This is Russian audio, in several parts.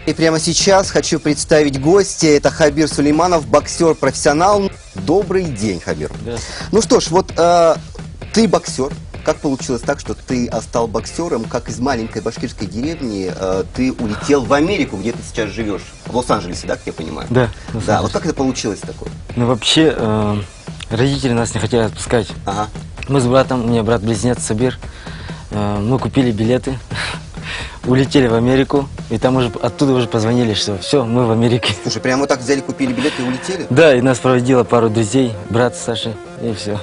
И прямо сейчас хочу представить гостя. Это Хабир Сулейманов, боксер-профессионал. Добрый день, Хабир. Ну что ж, вот ты боксер. Как получилось так, что ты стал боксером, как из маленькой башкирской деревни ты улетел в Америку, где ты сейчас живешь? В Лос-Анджелесе, да, как я понимаю? Да. Да, вот как это получилось такое? Ну вообще, родители нас не хотели отпускать. Ага. Мы с братом, у меня брат-близнец Сабир, мы купили билеты, улетели в Америку, и там уже оттуда уже позвонили, что все, мы в Америке. Слушай, прямо вот так взяли, купили билеты и улетели? Да, и нас проводило пару друзей, брат Саши, и все.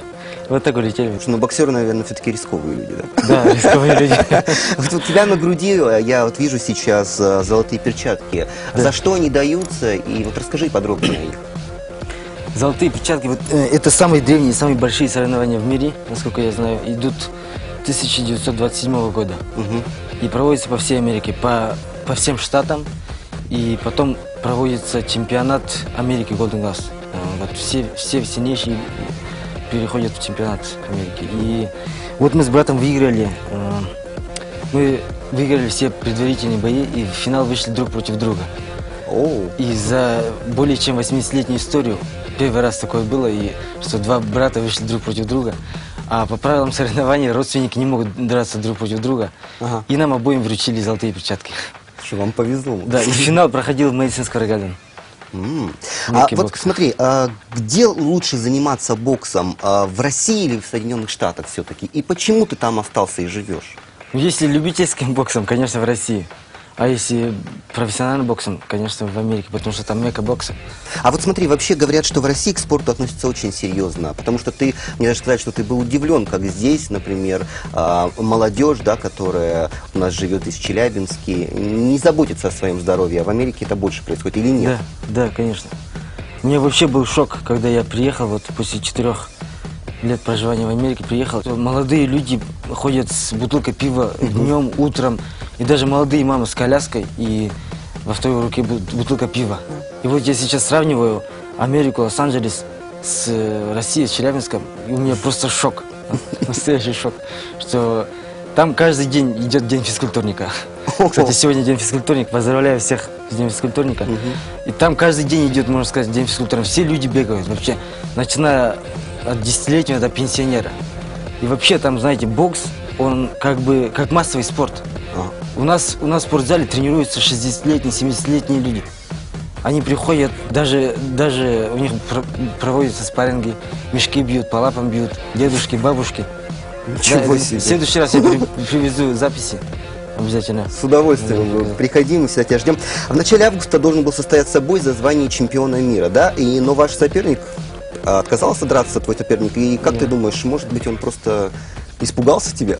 Вот так улетели. Слушай, ну боксеры, наверное, все-таки рисковые люди, да? Да, рисковые люди. Вот у тебя на груди, я вот вижу сейчас золотые перчатки. За что они даются? И вот расскажи подробнее о них. Золотые перчатки, вот, это самые древние, самые большие соревнования в мире, насколько я знаю, идут 1927 года. И проводятся по всей Америке, по всем штатам. И потом проводится чемпионат Америки Golden Gloves. Вот все сильнейшие переходят в чемпионат Америки. И вот мы с братом выиграли. Мы выиграли все предварительные бои и в финал вышли друг против друга. И за более чем 80-летнюю историю первый раз такое было, и что два брата вышли друг против друга. А по правилам соревнований родственники не могут драться друг против друга. И нам обоим вручили золотые перчатки. Что вам повезло. Да, и финал проходил в Мэдисон Сквер Гарден. Вот смотри, где лучше заниматься боксом? В России или в Соединенных Штатах все-таки? И почему ты там остался и живешь? Если любительским боксом, конечно, в России. А если профессиональным боксом, конечно, в Америке, потому что там мекка бокса. А вот смотри, вообще говорят, что в России к спорту относятся очень серьезно, потому что ты, мне даже сказать, что ты был удивлен, как здесь, например, молодежь, да, которая у нас живет из Челябинска, не заботится о своем здоровье, а в Америке это больше происходит или нет? Да, конечно. У меня вообще был шок, когда я приехал, вот после 4 лет проживания в Америке приехал. Молодые люди ходят с бутылкой пива днем, утром. И даже молодые мамы с коляской, и во второй руке бутылка пива. И вот я сейчас сравниваю Америку, Лос-Анджелес с Россией, с Челябинском, и у меня просто шок, настоящий шок, что там каждый день идет день физкультурника. Кстати, сегодня день физкультурника, поздравляю всех с днем физкультурника. И там каждый день идет, можно сказать, день физкультурника. Все люди бегают вообще, начиная от 10-летнего до пенсионера. И вообще там, знаете, бокс, он как бы как массовый спорт. У нас в спортзале тренируются 60-летние, 70-летние люди. Они приходят, даже у них проводятся спарринги, мешки бьют, по лапам бьют, дедушки, бабушки. Ничего себе. В следующий раз я привезу записи обязательно. С удовольствием. Приходи, мы всегда тебя ждем. В начале августа должен был состояться бой за звание чемпиона мира, да? Но ваш соперник отказался драться, твой соперник. И как ты думаешь, может быть, он просто испугался тебя?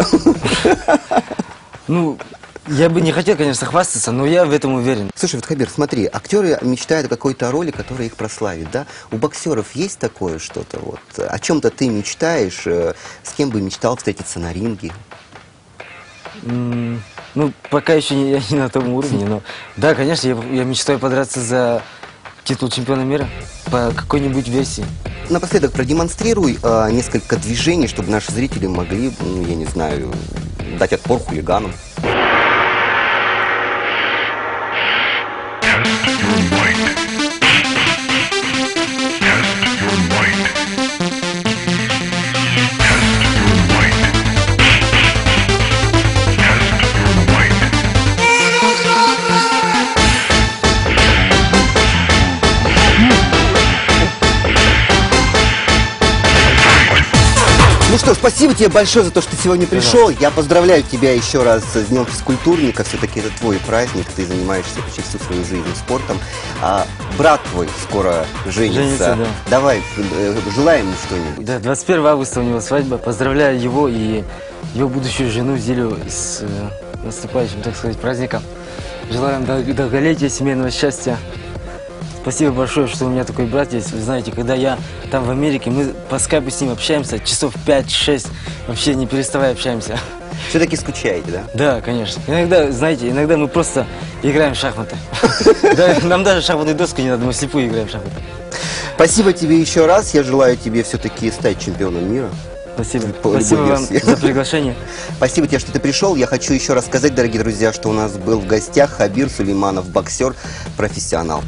Ну, я бы не хотел, конечно, хвастаться, но я в этом уверен. Слушай, вот, Хабир, смотри, актеры мечтают о какой-то роли, которая их прославит, да? У боксеров есть такое что-то, вот? О чем-то ты мечтаешь, с кем бы мечтал встретиться на ринге? Ну, пока еще я не на том уровне, но да, конечно, я мечтаю подраться за титул чемпиона мира по какой-нибудь версии. Напоследок продемонстрируй несколько движений, чтобы наши зрители могли, ну, я не знаю, дать отпор хулиганам. Ну что, спасибо тебе большое за то, что ты сегодня пришел. Я поздравляю тебя еще раз с Днем физкультурника. Все-таки это твой праздник, ты занимаешься почти всю свою жизнь спортом. Брат твой скоро женится. Да. Давай, желаем ему что-нибудь. Да, 21 августа у него свадьба. Поздравляю его и его будущую жену Зилю с наступающим, так сказать, праздником. Желаем долголетия, семейного счастья. Спасибо большое, что у меня такой брат есть. Вы знаете, когда я там в Америке, мы по скайпу с ним общаемся часов 5-6, вообще не переставая общаемся. Все-таки скучаете, да? Да, конечно. Иногда, знаете, иногда мы просто играем в шахматы. Нам даже шахматную доску не надо, мы вслепую играем в шахматы. Спасибо тебе еще раз. Я желаю тебе все-таки стать чемпионом мира. Спасибо. по любой Спасибо вам версии. за приглашение. Спасибо тебе, что ты пришел. Я хочу еще раз сказать, дорогие друзья, что у нас был в гостях Хабир Сулейманов, боксер, профессионал.